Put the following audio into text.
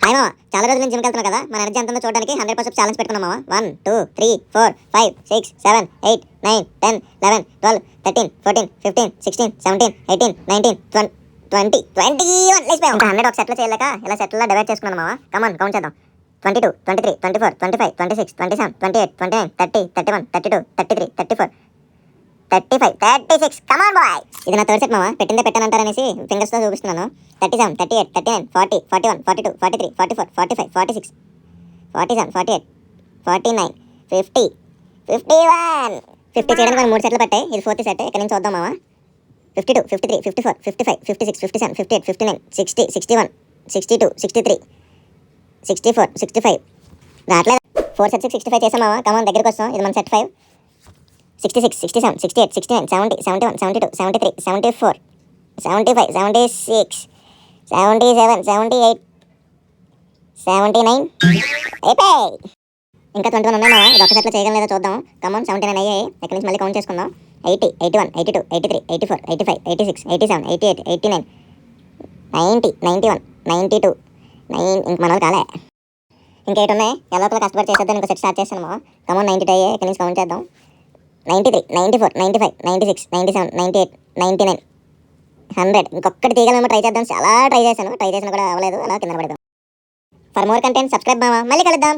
Hi మామ, చాలా రోజుల నుంచి జిమ్కి వెళ్తున్నావు కదా, మన ఎనర్జీ ఎంత ఉందో చూడడానికి 100% ఛాలెంజ్ పెట్టుకున్నాం మామ. 1 2 3 4 5 6 7 8 9 10 11 12 13 14 15 16 17 18 19 20 21 లేచిపోయాం. ఇంకా 100 ఒక సెట్లో చేయలేక ఇలా సెట్లో డివైడ్ చేసుకున్నాను మామ. కమాన్ కౌంట్ చేద్దాం. 22 23 24 25 26 27 28 29 30 31 32 33 34 35 36. Come on boy. ఇది నా థర్డ్ సెట్ మామ. పెట్టానంటారనేసి ఫింగర్స్ తో చూపిస్తున్నాను. 37 38 39 40 41 42 43 44 45 46 47 48 49 50 51. 50 చేయడానికి మనం 3 సెట్లు పట్టాయి. ఇది ఫోర్త్ సెట్. ఇక్కడ నుంచి చూద్దాం మామ. 52 53 54 55 56 57 58 59 60 61 62 63 64 65. రావట్లేదు. 4 సెట్స్ 65 చేసాం మామ. కమాన్ దగ్గరికి వస్తాం. ఇది మన సెట్ 5. 66 67 68 69 70 71 72 73 74 75 76 77 78 79 అయిపోయి. ఇంకా 21 ఉన్నాయి మామ. ఇది ఒక సెట్లో చేయగలం లేదో చూద్దాం. కమాన్ 79 అయ్యాయి. ఇక్కడ నుంచి మళ్ళీ కౌంట్ చేసుకుందాం. 80 81 82 83 84 85 86 87 88 89 90 91 92 ఇంక మన కాలే. ఇంకా 8 ఉన్నాయి. ఎల్లప్పుడూ కష్టపడి చేసేద్దాం. ఇంకో సెట్ స్టార్ట్ చేస్తాను మామ. కమాన్ 92 అయ్యాయి. ఇక్కడ నుంచి కౌంట్ చేద్దాం. 93 94 95 96 97 98 99 100. ఇంకొకటి తీయగలమో ట్రై చేద్దాం. చాలా ట్రై చేశాను కూడా అవ్వలేదు. అలా కింద పడదాం. ఫర్ మోర్ కంటెంట్ సబ్స్క్రైబ్ మామ. మళ్ళీ కలుద్దాం.